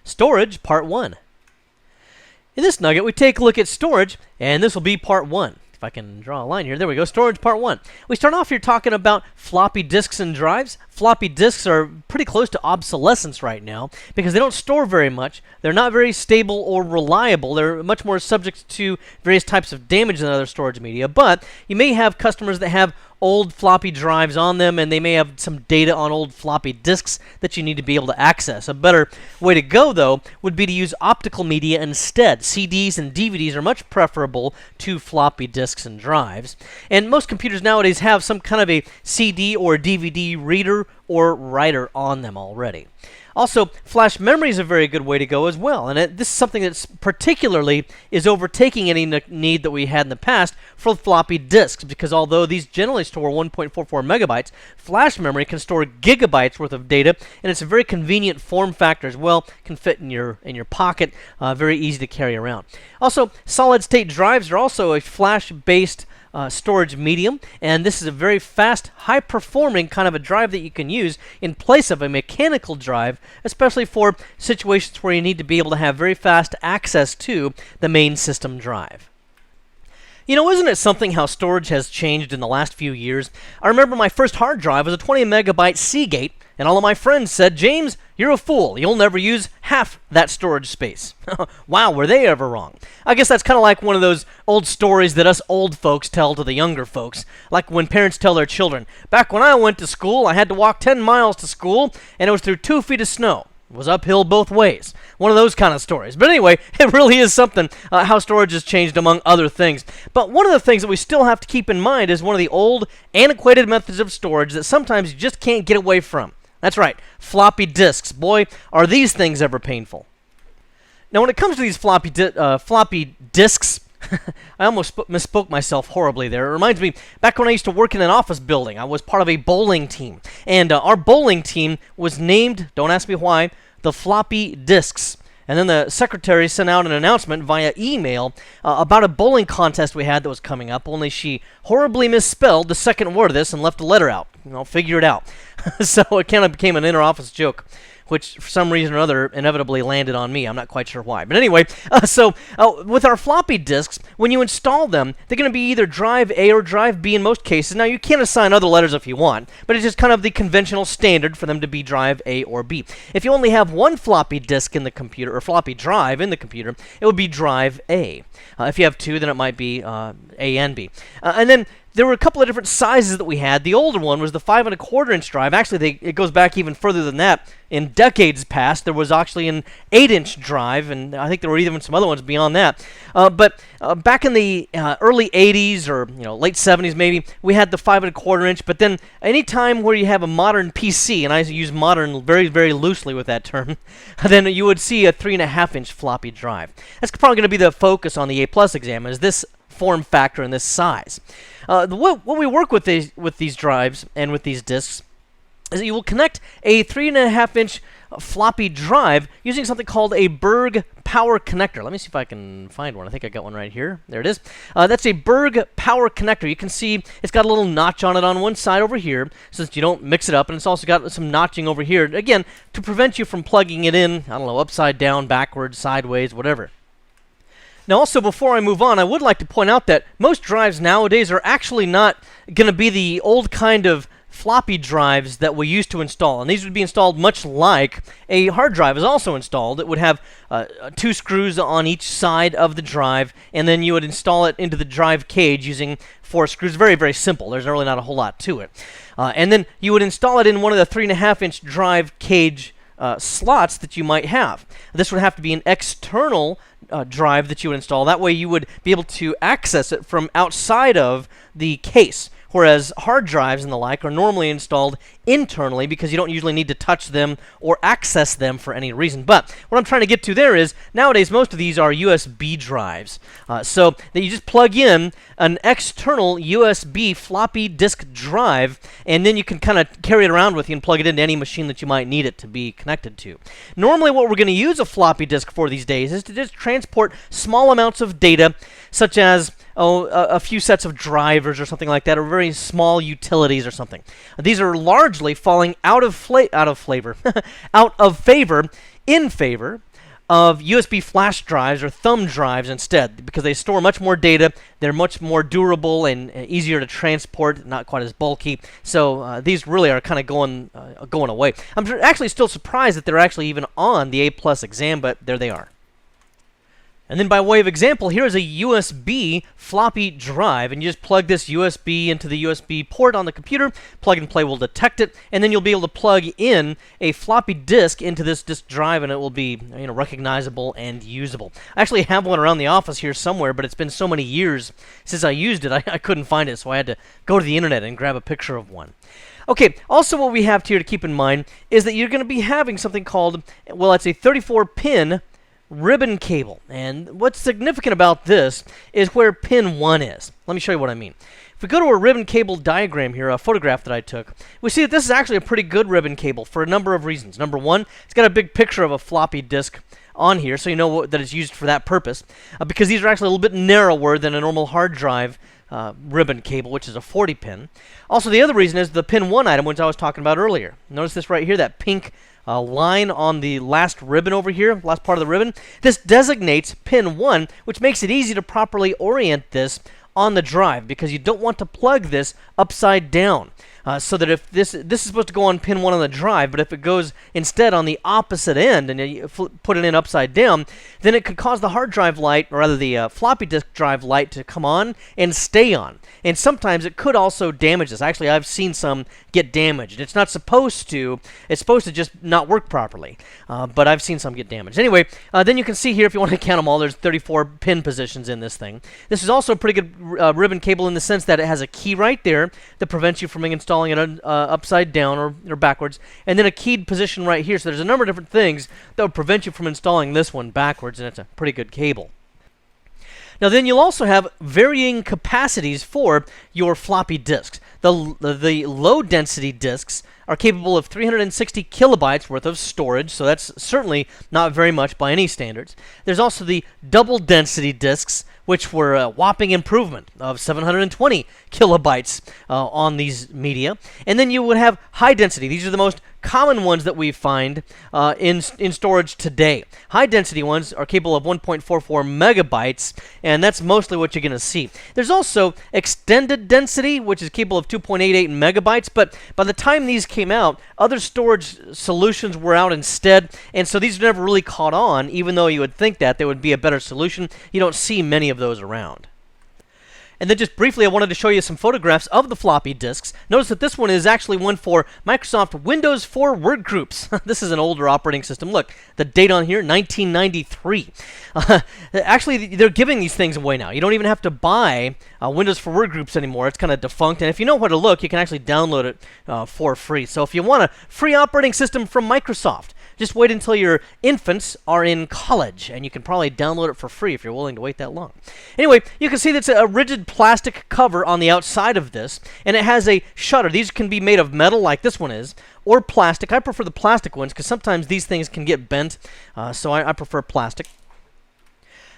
Storage Part 1. In this nugget, we take a look at storage, and this will be Part 1. If I can draw a line here, there we go, Storage Part 1. We start off here talking about floppy disks and drives. Floppy disks are pretty close to obsolescence right now because they don't store very much. They're not very stable or reliable. They're much more subject to various types of damage than other storage media, but you may have customers that have old floppy drives on them, and they may have some data on old floppy disks that you need to be able to access. A better way to go, though, would be to use optical media instead. CDs and DVDs are much preferable to floppy disks and drives. And most computers nowadays have some kind of a CD or DVD reader or writer on them already. Also, flash memory is a very good way to go as well, and this is something that's particularly is overtaking any need that we had in the past for floppy disks, because although these generally store 1.44 megabytes, flash memory can store gigabytes worth of data, and it's a very convenient form factor as well. Can fit in your pocket, very easy to carry around. Also, solid-state drives are also a flash-based storage medium, and this is a very fast, high-performing kind of a drive that you can use in place of a mechanical drive, especially for situations where you need to be able to have very fast access to the main system drive. You know, isn't it something how storage has changed in the last few years? I remember my first hard drive was a 20 megabyte Seagate, and all of my friends said, "James, you're a fool. You'll never use half that storage space." Wow, were they ever wrong. I guess that's kind of like one of those old stories that us old folks tell to the younger folks. Like when parents tell their children, "Back when I went to school, I had to walk 10 miles to school, and it was through 2 feet of snow. It was uphill both ways." One of those kind of stories. But anyway, it really is something how storage has changed among other things. But one of the things that we still have to keep in mind is one of the old, antiquated methods of storage that sometimes you just can't get away from. That's right, floppy disks. Boy, are these things ever painful. Now, when it comes to these floppy disks, I almost misspoke myself horribly there. It reminds me, back when I used to work in an office building, I was part of a bowling team. And our bowling team was named, don't ask me why, the Floppy Disks. And then the secretary sent out an announcement via email about a bowling contest we had that was coming up, only she horribly misspelled the second word of this and left a letter out. Figure it out. So it kind of became an inter-office joke, which for some reason or other inevitably landed on me. I'm not quite sure why. But anyway, with our floppy disks, when you install them, they're going to be either drive A or drive B in most cases. Now, you can assign other letters if you want, but it's just kind of the conventional standard for them to be drive A or B. If you only have one floppy disk in the computer, or floppy drive in the computer, it would be drive A. If you have two, then it might be A and B. And then there were a couple of different sizes that we had. The older one was the 5 1/4 inch drive. Actually, it goes back even further than that. In decades past, there was actually an 8-inch drive, and I think there were even some other ones beyond that. But back in the early 80s or late 70s maybe, we had the 5 1/4 inch. But then any time where you have a modern PC, and I use modern very, very loosely with that term, then you would see a 3 1/2 inch floppy drive. That's probably going to be the focus on the A+ exam, is this form factor and this size. What we work with these drives and with these disks is that you will connect a 3 1/2 inch floppy drive using something called a Berg power connector. Let me see if I can find one. I think I got one right here. There it is. That's a Berg power connector. You can see it's got a little notch on it on one side over here, so that you don't mix it up, and it's also got some notching over here, again, to prevent you from plugging it in, I don't know, upside down, backwards, sideways, whatever. Now, also, before I move on, I would like to point out that most drives nowadays are actually not going to be the old kind of floppy drives that we used to install. And these would be installed much like a hard drive is also installed. It would have 2 screws on each side of the drive, and then you would install it into the drive cage using 4 screws. Very, very simple. There's really not a whole lot to it. And then you would install it in one of the 3 1/2 inch drive cage slots that you might have. This would have to be an external drive that you would install. That way you would be able to access it from outside of the case, whereas hard drives and the like are normally installed internally because you don't usually need to touch them or access them for any reason. But what I'm trying to get to there is, nowadays most of these are USB drives. So that you just plug in an external USB floppy disk drive, and then you can kind of carry it around with you and plug it into any machine that you might need it to be connected to. Normally what we're going to use a floppy disk for these days is to just transport small amounts of data, such as a few sets of drivers or something like that, or very small utilities or something. These are largely falling out of favor in favor of USB flash drives or thumb drives instead, because they store much more data, they're much more durable and easier to transport, not quite as bulky. So these really are kind of going away. I'm actually still surprised that they're actually even on the A+ exam, but there they are. And then by way of example, here is a USB floppy drive, and you just plug this USB into the USB port on the computer. Plug and Play will detect it, and then you'll be able to plug in a floppy disk into this disk drive, and it will be, you know, recognizable and usable. I actually have one around the office here somewhere, but it's been so many years since I used it, I couldn't find it, so I had to go to the internet and grab a picture of one. Okay, also what we have here to keep in mind is that you're going to be having something called, well, it's a 34-pin ribbon cable. And what's significant about this is where pin 1 is. Let me show you what I mean. If we go to a ribbon cable diagram here, a photograph that I took, we see that this is actually a pretty good ribbon cable for a number of reasons. Number one, it's got a big picture of a floppy disk on here, so you know that it's used for that purpose, because these are actually a little bit narrower than a normal hard drive ribbon cable, which is a 40-pin. Also, the other reason is the pin 1 item, which I was talking about earlier. Notice this right here, that pink line on the last ribbon over here, last part of the ribbon. This designates pin 1, which makes it easy to properly orient this on the drive, because you don't want to plug this upside down. So that if this is supposed to go on pin 1 on the drive, but if it goes instead on the opposite end and you put it in upside down, then it could cause the hard drive light, or rather the floppy disk drive light, to come on and stay on. And sometimes it could also damage this. Actually, I've seen some get damaged. It's not supposed to. It's supposed to just not work properly. But I've seen some get damaged. Anyway, then you can see here, if you want to count them all, there's 34 pin positions in this thing. This is also a pretty good ribbon cable in the sense that it has a key right there that prevents you from installing it upside down or backwards, and then a keyed position right here. So there's a number of different things that would prevent you from installing this one backwards, and it's a pretty good cable. Now then you'll also have varying capacities for your floppy disks. The low density disks are capable of 360 kilobytes worth of storage, so that's certainly not very much by any standards. There's also the double density disks, which were a whopping improvement of 720 kilobytes on these media. And then you would have high density. These are the most common ones that we find in storage today. High density ones are capable of 1.44 megabytes, and that's mostly what you're going to see. There's also extended density, which is capable of 2.88 megabytes, but by the time these came out, other storage solutions were out instead, and so these never really caught on, even though you would think that they would be a better solution. You don't see many of those around. And then just briefly, I wanted to show you some photographs of the floppy disks. Notice that this one is actually one for Microsoft Windows 4 Workgroups. This is an older operating system. Look, the date on here, 1993. Actually, they're giving these things away now. You don't even have to buy Windows 4 Workgroups anymore. It's kind of defunct. And if you know where to look, you can actually download it for free. So if you want a free operating system from Microsoft, just wait until your infants are in college, and you can probably download it for free if you're willing to wait that long. Anyway, you can see that's a rigid plastic cover on the outside of this, and it has a shutter. These can be made of metal like this one is, or plastic. I prefer the plastic ones because sometimes these things can get bent, so I prefer plastic.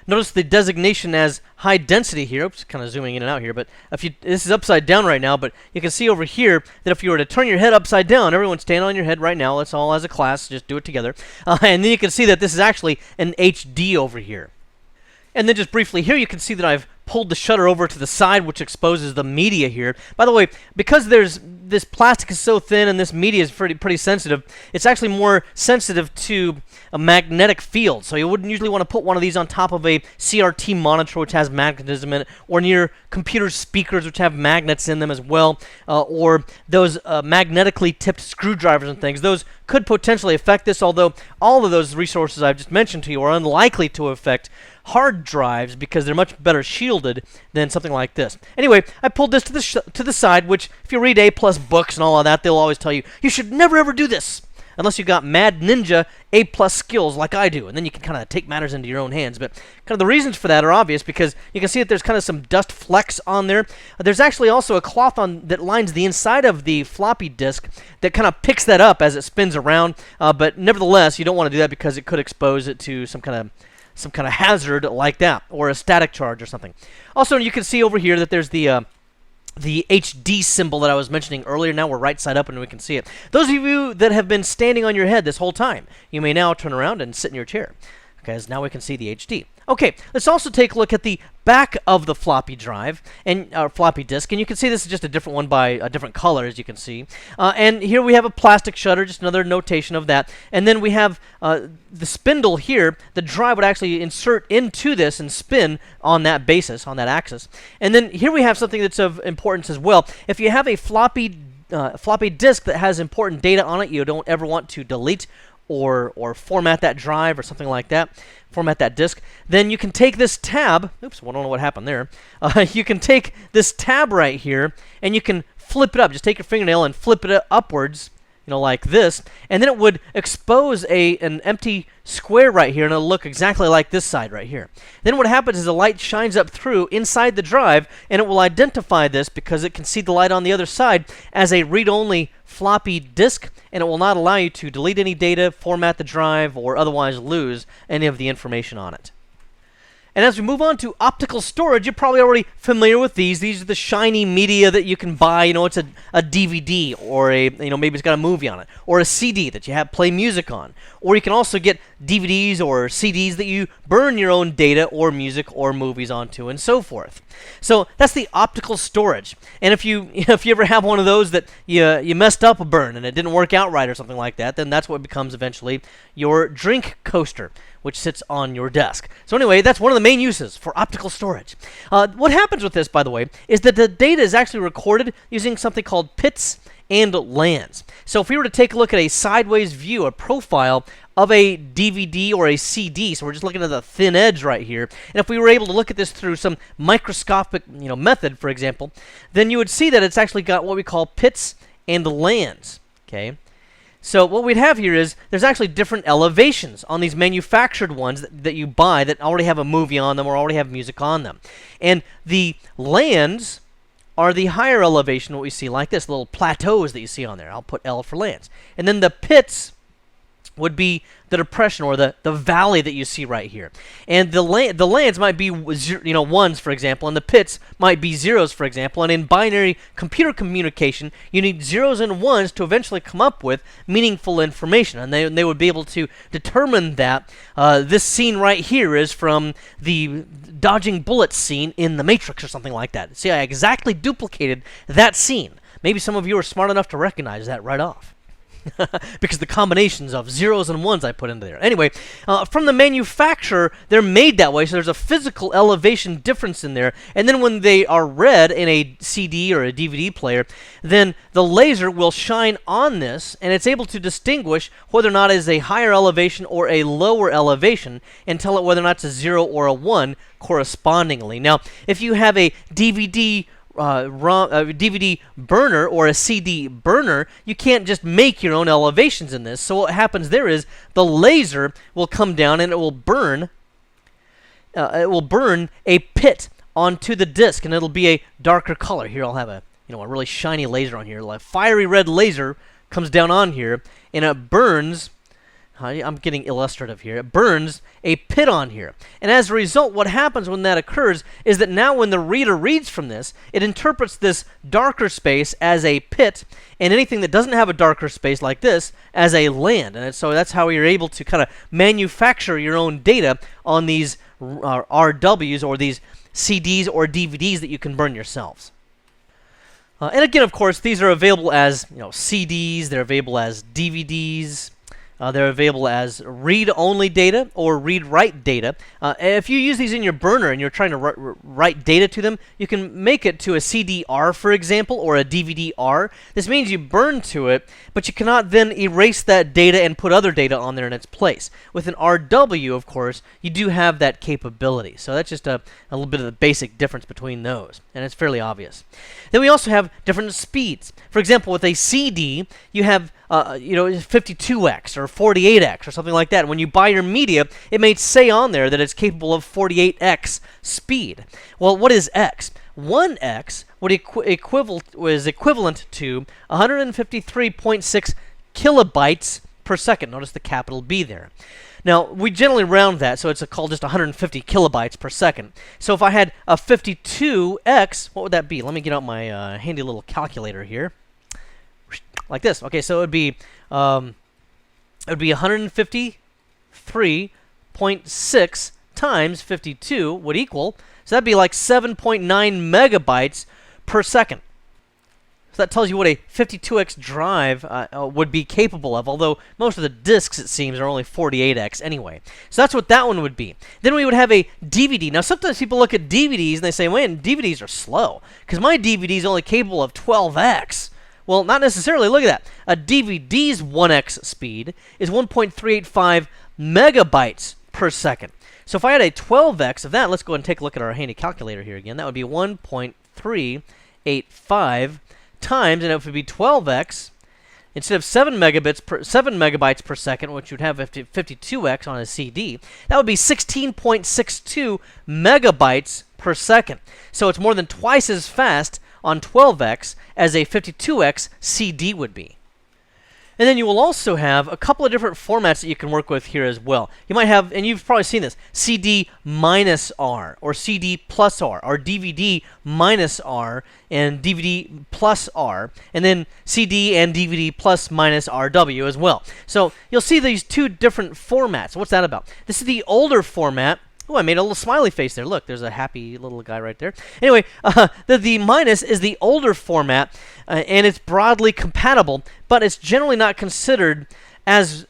Notice the designation as high density here. Oops, kind of zooming in and out here, but this is upside down right now, but you can see over here that if you were to turn your head upside down, everyone stand on your head right now. Let's all as a class just do it together. And then you can see that this is actually an HD over here. And then just briefly here, you can see that I've pulled the shutter over to the side, which exposes the media here. By the way, because this plastic is so thin and this media is pretty sensitive, it's actually more sensitive to a magnetic field. So you wouldn't usually want to put one of these on top of a CRT monitor, which has magnetism in it, or near computer speakers, which have magnets in them as well, or those magnetically tipped screwdrivers and things. Those could potentially affect this, although all of those resources I've just mentioned to you are unlikely to affect hard drives because they're much better shielded than something like this. Anyway, I pulled this to the side, which if you read A+ books and all of that, they'll always tell you, you should never ever do this unless you've got mad ninja A+ skills like I do, and then you can kind of take matters into your own hands. But kind of the reasons for that are obvious, because you can see that there's kind of some dust flecks on there. There's actually also a cloth that lines the inside of the floppy disk that kind of picks that up as it spins around, but nevertheless, you don't want to do that because it could expose it to some kind of hazard like that, or a static charge or something. Also, you can see over here that there's the the HD symbol that I was mentioning earlier. Now we're right side up and we can see it. Those of you that have been standing on your head this whole time, you may now turn around and sit in your chair, because now we can see the HD. Okay, let's also take a look at the back of the floppy drive and floppy disk, and you can see this is just a different one by a different color, as you can see. And here we have a plastic shutter, just another notation of that. And then we have the spindle here. The drive would actually insert into this and spin on that basis, on that axis. And then here we have something that's of importance as well. If you have a floppy disk that has important data on it, you don't ever want to delete or format that drive or something like that, format that disk, then you can take this tab, oops, I don't know what happened there, you can take this tab right here and you can flip it up. Just take your fingernail and flip it upwards, you know, like this, and then it would expose an empty square right here, and it'll look exactly like this side right here. Then what happens is the light shines up through inside the drive, and it will identify this because it can see the light on the other side as a read-only floppy disk, and it will not allow you to delete any data, format the drive, or otherwise lose any of the information on it. And as we move on to optical storage, you're probably already familiar with these. These are the shiny media that you can buy. You know, it's a DVD, or maybe it's got a movie on it, or a CD that you have play music on. Or you can also get DVDs or CDs that you burn your own data or music or movies onto, and so forth. So that's the optical storage. And if you ever have one of those that you messed up a burn and it didn't work out right or something like that, then that's what becomes eventually your drink coaster, which sits on your desk. So anyway, that's one of the main uses for optical storage. What happens with this, by the way, is that the data is actually recorded using something called pits and lands. So if we were to take a look at a sideways view, a profile of a DVD or a CD, so we're just looking at the thin edge right here, and if we were able to look at this through some microscopic method, for example, then you would see that it's actually got what we call pits and lands. Okay. So what we'd have here is there's actually different elevations on these manufactured ones that you buy that already have a movie on them or already have music on them. And the lands are the higher elevation, what we see like this, little plateaus that you see on there. I'll put L for lands. And then the pits would be the depression or the valley that you see right here. And the lands might be ones, for example, and the pits might be zeros, for example. And in binary computer communication, you need zeros and ones to eventually come up with meaningful information. And they would be able to determine that this scene right here is from the dodging bullets scene in The Matrix or something like that. See, I exactly duplicated that scene. Maybe some of you are smart enough to recognize that right off. Because the combinations of zeros and ones I put into there. Anyway, from the manufacturer, they're made that way, so there's a physical elevation difference in there. And then when they are read in a CD or a DVD player, then the laser will shine on this, and it's able to distinguish whether or not it is a higher elevation or a lower elevation, and tell it whether or not it's a 0 or a 1 correspondingly. Now, if you have a DVD DVD burner or a CD burner, you can't just make your own elevations in this. So what happens there is the laser will come down and it will burn a pit onto the disc, and it'll be a darker color. Here I'll have a really shiny laser on here. A fiery red laser comes down on here, and it burns. I'm getting illustrative here. It burns a pit on here. And as a result, what happens when that occurs is that now when the reader reads from this, it interprets this darker space as a pit, and anything that doesn't have a darker space like this as a land. And so that's how you're able to kind of manufacture your own data on these RWs or these CDs or DVDs that you can burn yourselves. And again, of course, these are available as CDs. They're available as DVDs. They're available as read-only data or read-write data. If you use these in your burner and you're trying to write data to them, you can make it to a CDR, for example, or a DVD-R. This means you burn to it, but you cannot then erase that data and put other data on there in its place. With an RW, of course, you do have that capability. So that's just a little bit of the basic difference between those, and it's fairly obvious. Then we also have different speeds. For example, with a CD, you have 52x or 48x or something like that. When you buy your media, it may say on there that it's capable of 48x speed. Well, what is x? 1x is equivalent to 153.6 kilobytes per second. Notice the capital B there. Now, we generally round that, so it's called just 150 kilobytes per second. So if I had a 52x, what would that be? Let me get out my handy little calculator here. Like this. Okay, so it would be 153.6 times 52 would equal, so that'd be like 7.9 megabytes per second. So that tells you what a 52x drive would be capable of, although most of the disks, it seems, are only 48x anyway. So that's what that one would be. Then we would have a DVD. Now, sometimes people look at DVDs and they say, man, DVDs are slow, because my DVD is only capable of 12x. Well, not necessarily. Look at that. A DVD's 1x speed is 1.385 megabytes per second. So if I had a 12x of that, let's go ahead and take a look at our handy calculator here again. That would be 1.385 times, and it would be 12x, instead of 7 megabytes per second, which you'd have 52x on a CD, that would be 16.62 megabytes per second. So it's more than twice as fast on 12x as a 52x CD would be. And then you will also have a couple of different formats that you can work with here as well. You might have, and you've probably seen this, CD minus R, or CD plus R, or DVD minus R, and DVD plus R, and then CD and DVD plus minus RW as well. So you'll see these two different formats. What's that about? This is the older format. Oh, I made a little smiley face there. Look, there's a happy little guy right there. Anyway, the minus is the older format, and it's broadly compatible, but it's generally not considered as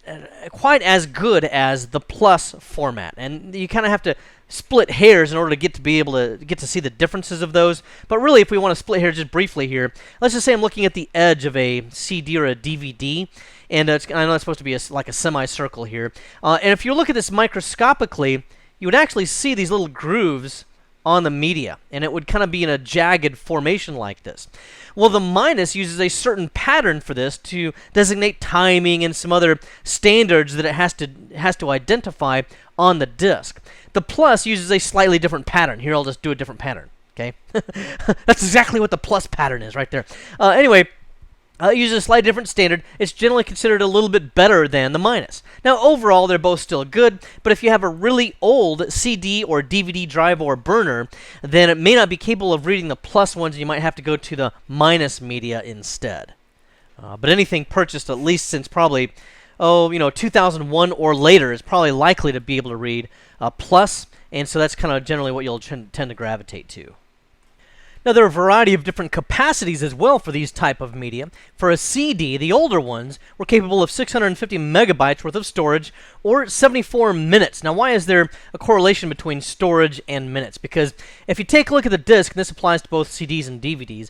quite as good as the plus format. And you kind of have to split hairs in order to be able to get to see the differences of those. But really, if we want to split hairs just briefly here, let's just say I'm looking at the edge of a CD or a DVD, and I know it's supposed to be like a semicircle here. And if you look at this microscopically, you would actually see these little grooves on the media, and it would kind of be in a jagged formation like this. Well, the minus uses a certain pattern for this to designate timing and some other standards that it has to identify on the disk. The plus uses a slightly different pattern. Here, I'll just do a different pattern. Okay, that's exactly what the plus pattern is right there. Anyway. It uses a slightly different standard. It's generally considered a little bit better than the minus. Now, overall, they're both still good, but if you have a really old CD or DVD drive or burner, then it may not be capable of reading the plus ones, and you might have to go to the minus media instead. But anything purchased at least since probably, 2001 or later is probably likely to be able to read plus, and so that's kind of generally what you'll tend to gravitate to. Now, there are a variety of different capacities as well for these type of media. For a CD, the older ones were capable of 650 megabytes worth of storage, or 74 minutes. Now, why is there a correlation between storage and minutes? Because if you take a look at the disk, and this applies to both CDs and DVDs,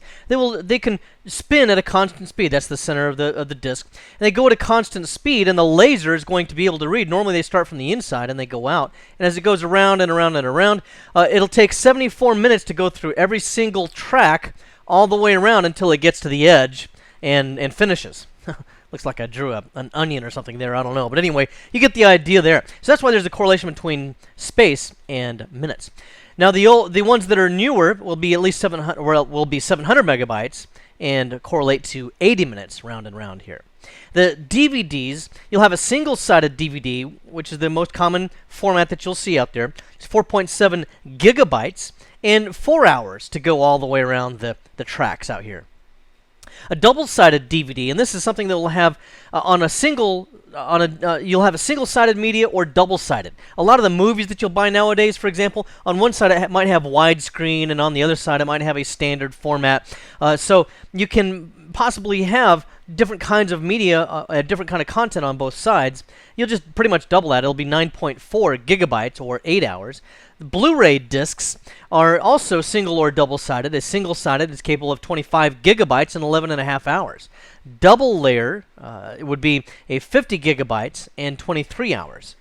they can spin at a constant speed. That's the center of the disk. And they go at a constant speed, and the laser is going to be able to read. Normally, they start from the inside, and they go out. And as it goes around and around and around, it'll take 74 minutes to go through every single track all the way around until it gets to the edge and finishes. Looks like I drew an onion or something there. I don't know. But anyway, you get the idea there. So that's why there's a correlation between space and minutes. Now, the ones that are newer will be at least 700, or will be 700 megabytes and correlate to 80 minutes round and round here. The DVDs, you'll have a single-sided DVD, which is the most common format that you'll see out there. It's 4.7 gigabytes and 4 hours to go all the way around the tracks out here. A double-sided DVD, and this is something that will have you'll have a single-sided media or double-sided. A lot of the movies that you'll buy nowadays, for example, on one side it might have widescreen, and on the other side it might have a standard format. So you can possibly have different kinds of media, different kind of content on both sides. You'll just pretty much double that. It'll be 9.4 gigabytes or 8 hours. The Blu-ray discs are also single or double-sided. A single-sided is capable of 25 gigabytes in 11.5 hours. Double layer it would be a 50 gigabytes and 23 hours.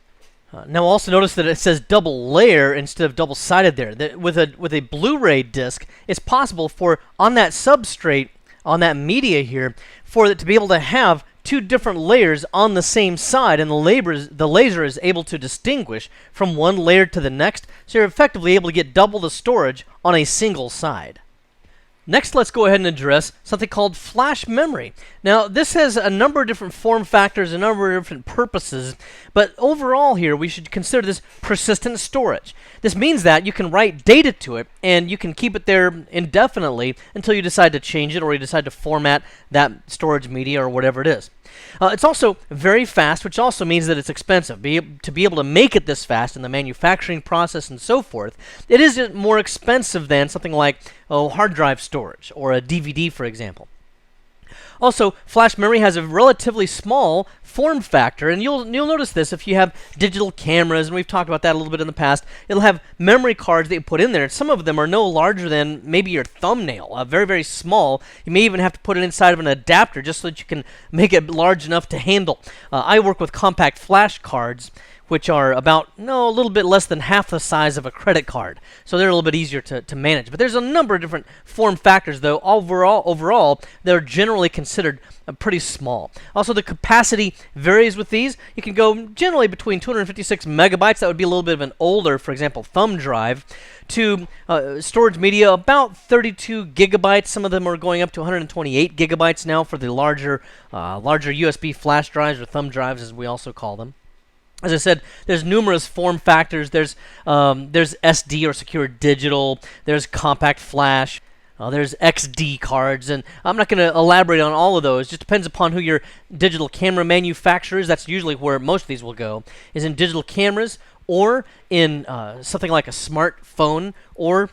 Now also notice that it says double layer instead of double-sided there. With a Blu-ray disc, it's possible for, on that substrate, on that media here, for it to be able to have two different layers on the same side, and the laser is able to distinguish from one layer to the next, so you're effectively able to get double the storage on a single side. Next, let's go ahead and address something called flash memory. Now, this has a number of different form factors, a number of different purposes, but overall here, we should consider this persistent storage. This means that you can write data to it, and you can keep it there indefinitely until you decide to change it or you decide to format that storage media or whatever it is. It's also very fast, which also means that it's expensive. To be able to make it this fast in the manufacturing process and so forth, it is more expensive than something like hard drive storage or a DVD, for example. Also, flash memory has a relatively small form factor, and you'll notice this if you have digital cameras, and we've talked about that a little bit in the past. It'll have memory cards that you put in there, and some of them are no larger than maybe your thumbnail, very, very small. You may even have to put it inside of an adapter just so that you can make it large enough to handle. I work with compact flash cards, which are about, a little bit less than half the size of a credit card. So they're a little bit easier to manage. But there's a number of different form factors, though. Overall, they're generally considered pretty small. Also, the capacity varies with these. You can go generally between 256 megabytes. That would be a little bit of an older, for example, thumb drive, to storage media about 32 gigabytes. Some of them are going up to 128 gigabytes now for the larger USB flash drives, or thumb drives, as we also call them. As I said, there's numerous form factors. There's SD or secure digital. There's compact flash. There's XD cards, and I'm not going to elaborate on all of those. It just depends upon who your digital camera manufacturer is. That's usually where most of these will go, is in digital cameras or in something like a smartphone or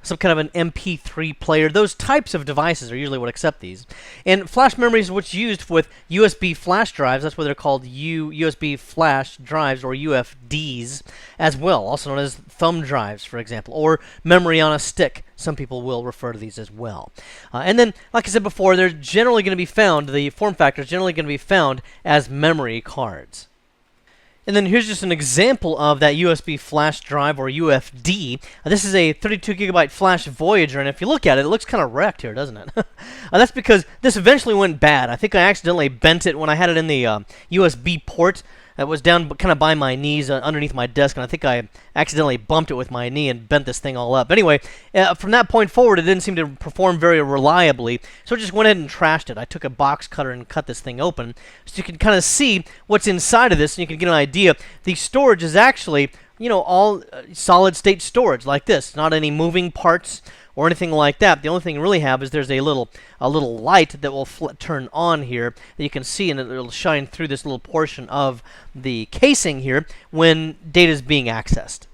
some kind of an MP3 player. Those types of devices are usually what accept these. And flash memory is what's used with USB flash drives. That's what they're called, USB flash drives, or UFDs, as well, also known as thumb drives, for example, or memory on a stick. Some people will refer to these as well. And then, like I said before, they're generally going to be found, the form factor is generally going to be found as memory cards. And then here's just an example of that USB flash drive, or UFD. This is a 32 gigabyte flash Voyager, and if you look at it, it looks kind of wrecked here, doesn't it? That's because this eventually went bad. I think I accidentally bent it when I had it in the USB port. It was down kind of by my knees, underneath my desk, and I think I accidentally bumped it with my knee and bent this thing all up. Anyway, from that point forward, it didn't seem to perform very reliably, so I just went ahead and trashed it. I took a box cutter and cut this thing open, so you can kind of see what's inside of this, and you can get an idea. The storage is actually, all solid-state storage like this, not any moving parts or anything like that. The only thing you really have is there's a little light that will turn on here that you can see, and it'll shine through this little portion of the casing here when data is being accessed.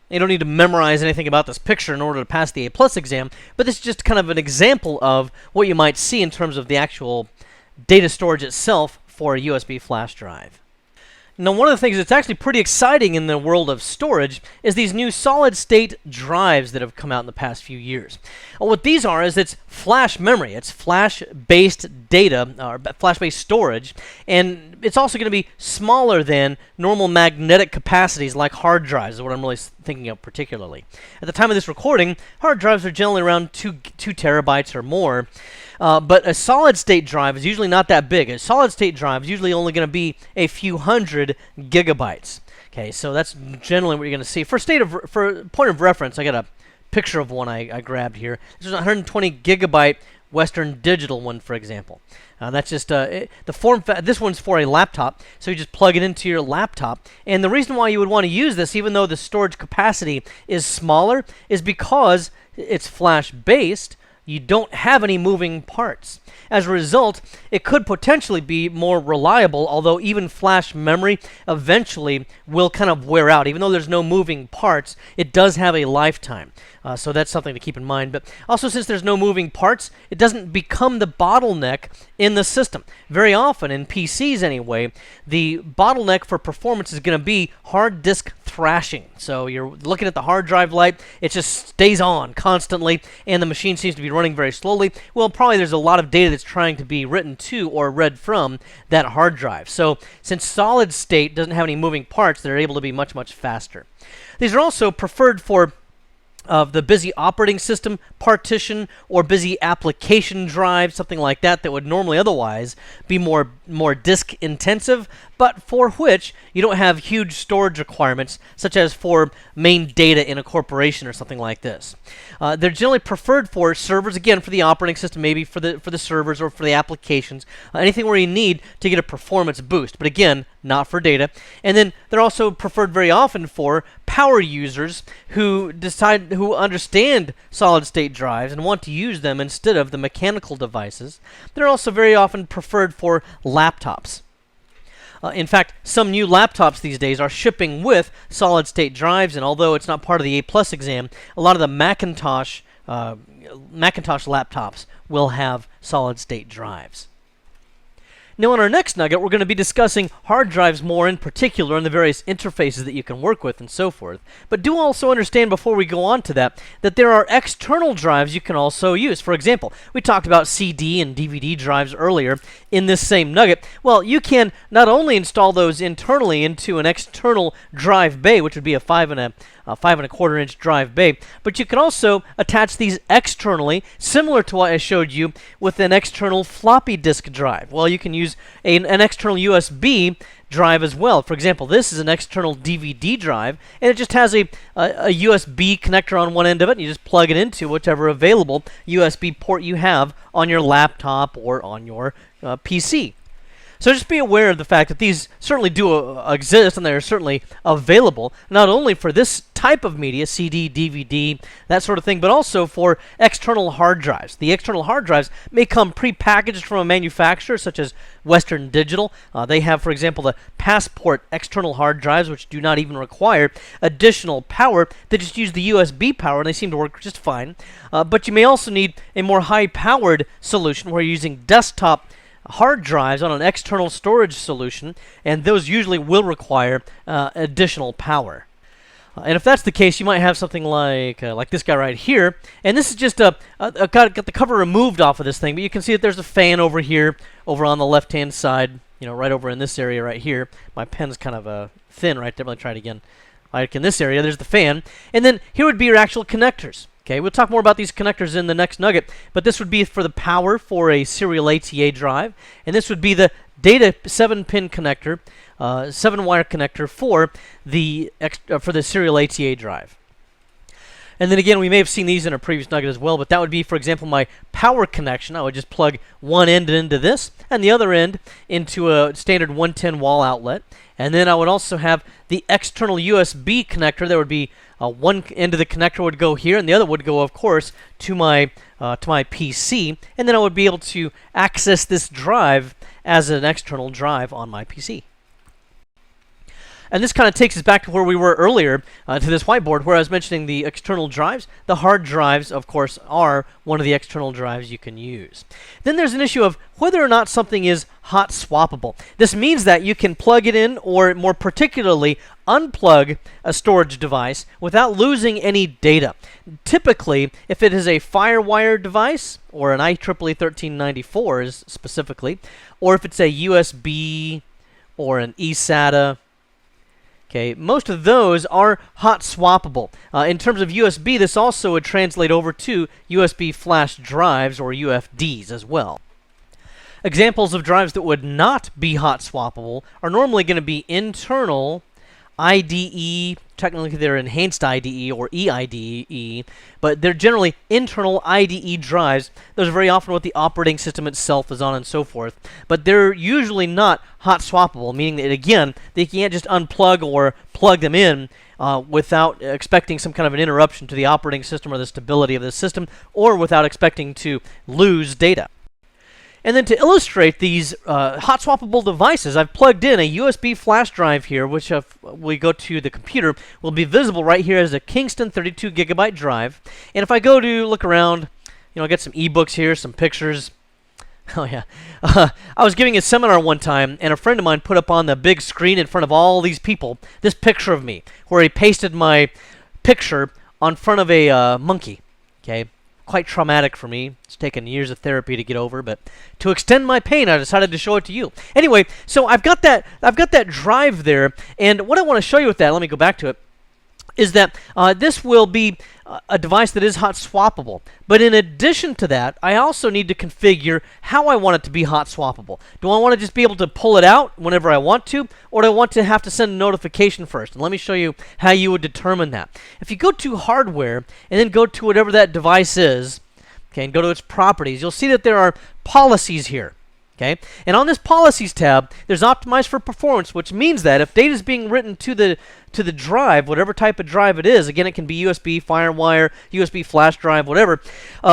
You don't need to memorize anything about this picture in order to pass the A+ exam, but this is just kind of an example of what you might see in terms of the actual data storage itself for a USB flash drive. Now, one of the things that's actually pretty exciting in the world of storage is these new solid-state drives that have come out in the past few years. What these are is it's flash memory. It's flash-based data, or flash-based storage, and it's also going to be smaller than normal magnetic capacities like hard drives, is what I'm really thinking of particularly. At the time of this recording, hard drives are generally around 2 terabytes or more. But a solid-state drive is usually not that big. A solid-state drive is usually only going to be a few hundred gigabytes. Okay, so that's generally what you're going to see. For point of reference, I got a picture of one I grabbed here. This is a 120 gigabyte Western Digital one, for example. That's just this one's for a laptop, so you just plug it into your laptop. And the reason why you would want to use this, even though the storage capacity is smaller, is because it's flash-based. You don't have any moving parts. As a result, it could potentially be more reliable, although even flash memory eventually will kind of wear out. Even though there's no moving parts, it does have a lifetime. So that's something to keep in mind. But also, since there's no moving parts, it doesn't become the bottleneck in the system. Very often, in PCs anyway, the bottleneck for performance is going to be hard disk thrashing. So you're looking at the hard drive light, it just stays on constantly, and the machine seems to be running very slowly. Well, probably there's a lot of data that's trying to be written to or read from that hard drive. So since solid state doesn't have any moving parts, they're able to be much, much faster. These are also preferred for of the busy operating system partition or busy application drive, something like that, that would normally otherwise be more disk intensive, but for which you don't have huge storage requirements, such as for main data in a corporation or something like this. They're generally preferred for servers, again, for the operating system, maybe for the servers or for the applications, anything where you need to get a performance boost, but again, not for data. And then they're also preferred very often for power users who understand solid-state drives and want to use them instead of the mechanical devices. They're also very often preferred for laptops. In fact, some new laptops these days are shipping with solid-state drives, and although it's not part of the A+ exam, a lot of the Macintosh laptops will have solid-state drives. Now, in our next nugget, we're going to be discussing hard drives more in particular and the various interfaces that you can work with and so forth. But do also understand before we go on to that there are external drives you can also use. For example, we talked about CD and DVD drives earlier in this same nugget. Well, you can not only install those internally into an external drive bay, which would be a 5¼ inch drive bay, but you can also attach these externally, similar to what I showed you with an external floppy disk drive. Well, you can use an external USB drive as well. For example, this is an external DVD drive, and it just has a USB connector on one end of it, and you just plug it into whichever available USB port you have on your laptop or on your PC. So just be aware of the fact that these certainly do exist, and they're certainly available, not only for this type of media, CD, DVD, that sort of thing, but also for external hard drives. The external hard drives may come pre-packaged from a manufacturer, such as Western Digital. They have, for example, the Passport external hard drives, which do not even require additional power. They just use the USB power, and they seem to work just fine. But you may also need a more high-powered solution where you're using desktop hard drives on an external storage solution, and those usually will require additional power. And if that's the case, you might have something like this guy right here, and this is just got the cover removed off of this thing, but you can see that there's a fan over here, over on the left-hand side, right over in this area right here. My pen's kind of thin right there. Let me try it again. Like in this area, there's the fan, and then here would be your actual connectors. Okay, we'll talk more about these connectors in the next nugget, but this would be for the power for a serial ATA drive, and this would be the data 7-pin connector, 7-wire connector for the serial ATA drive. And then again, we may have seen these in a previous nugget as well, but that would be, for example, my power connection. I would just plug one end into this and the other end into a standard 110 wall outlet. And then I would also have the external USB connector. There would be one end of the connector would go here, and the other would go, of course, to my PC. And then I would be able to access this drive as an external drive on my PC. And this kind of takes us back to where we were earlier, to this whiteboard, where I was mentioning the external drives. The hard drives, of course, are one of the external drives you can use. Then there's an issue of whether or not something is hot swappable. This means that you can plug it in, or more particularly, unplug a storage device without losing any data. Typically, if it is a FireWire device, or an IEEE 1394 specifically, or if it's a USB or an eSATA, okay, most of those are hot swappable. In terms of USB, this also would translate over to USB flash drives, or UFDs, as well. Examples of drives that would not be hot swappable are normally going to be internal IDE, technically they're enhanced IDE or eIDE, but they're generally internal IDE drives. Those are very often what the operating system itself is on and so forth, but they're usually not hot swappable, meaning that, again, they can't just unplug or plug them in without expecting some kind of an interruption to the operating system or the stability of the system, or without expecting to lose data. And then to illustrate these hot swappable devices, I've plugged in a USB flash drive here, which if we go to the computer, will be visible right here as a Kingston 32 gigabyte drive. And if I go to look around, I get some ebooks here, some pictures. Oh yeah. I was giving a seminar one time, and a friend of mine put up on the big screen in front of all these people this picture of me, where he pasted my picture on front of a monkey. Okay. Quite traumatic for me. It's taken years of therapy to get over, but to extend my pain, I decided to show it to you. Anyway, so I've got that drive there, and what I want to show you with that, let me go back to it, is that this will be a device that is hot swappable. But in addition to that, I also need to configure how I want it to be hot swappable. Do I want to just be able to pull it out whenever I want to, or do I want to have to send a notification first? And let me show you how you would determine that. If you go to Hardware and then go to whatever that device is, okay, and go to its properties, you'll see that there are policies here. Okay? And on this Policies tab, there's Optimized for Performance, which means that if data is being written to the drive, whatever type of drive it is, again, it can be USB, FireWire, USB flash drive, whatever,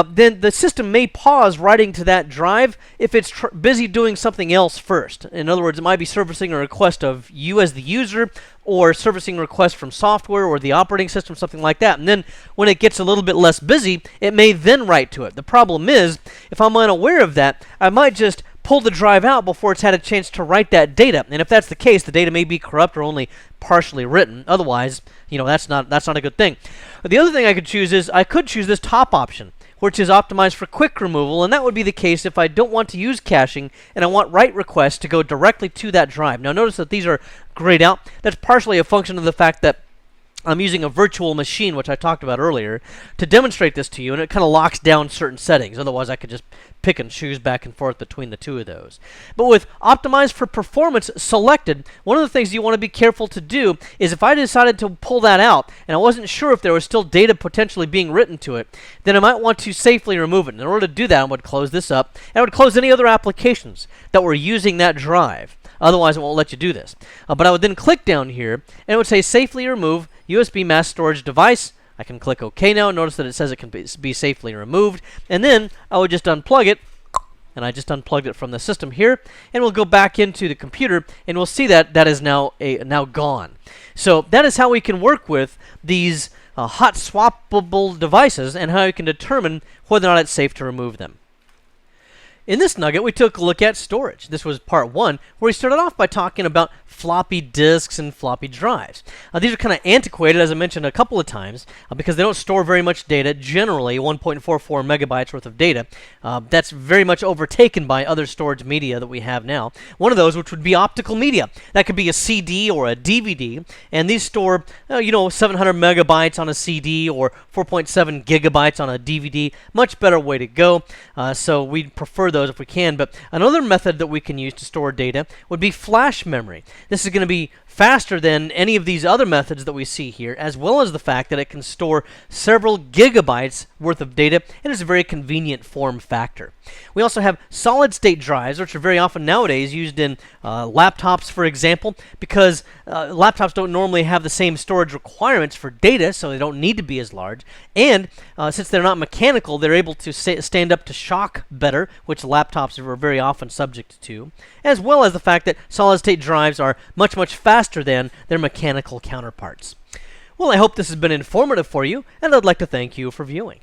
then the system may pause writing to that drive if it's busy doing something else first. In other words, it might be servicing a request of you as the user, or servicing a request from software or the operating system, something like that. And then when it gets a little bit less busy, it may then write to it. The problem is, if I'm unaware of that, I might just pull the drive out before it's had a chance to write that data. And if that's the case, the data may be corrupt or only partially written. Otherwise, that's not a good thing. But the other thing I could choose is I could choose this top option, which is optimized for quick removal, and that would be the case if I don't want to use caching and I want write requests to go directly to that drive. Now notice that these are grayed out. That's partially a function of the fact that I'm using a virtual machine, which I talked about earlier, to demonstrate this to you, and it kind of locks down certain settings. Otherwise, I could just pick and choose back and forth between the two of those. But with Optimized for Performance selected, one of the things you want to be careful to do is if I decided to pull that out, and I wasn't sure if there was still data potentially being written to it, then I might want to safely remove it. And in order to do that, I would close this up, and I would close any other applications that were using that drive. Otherwise, it won't let you do this. But I would then click down here, and it would say Safely Remove USB Mass Storage Device. I can click OK now. Notice that it says it can be safely removed. And then I would just unplug it, and I just unplugged it from the system here. And we'll go back into the computer, and we'll see that that is now gone. So that is how we can work with these hot swappable devices and how you can determine whether or not it's safe to remove them. In this nugget, we took a look at storage. This was part 1, where we started off by talking about floppy disks and floppy drives. These are kind of antiquated, as I mentioned a couple of times, because they don't store very much data, generally 1.44 megabytes worth of data. That's very much overtaken by other storage media that we have now. One of those, which would be optical media. That could be a CD or a DVD, and these store 700 megabytes on a CD or 4.7 gigabytes on a DVD. Much better way to go, so we'd prefer those if we can. But another method that we can use to store data would be flash memory. This is going to be faster than any of these other methods that we see here, as well as the fact that it can store several gigabytes worth of data, and it's a very convenient form factor. We also have solid-state drives, which are very often nowadays used in laptops, for example, because laptops don't normally have the same storage requirements for data, so they don't need to be as large. And since they're not mechanical, they're able to stand up to shock better, which laptops are very often subject to, as well as the fact that solid-state drives are much, much faster than their mechanical counterparts. Well, I hope this has been informative for you, and I'd like to thank you for viewing.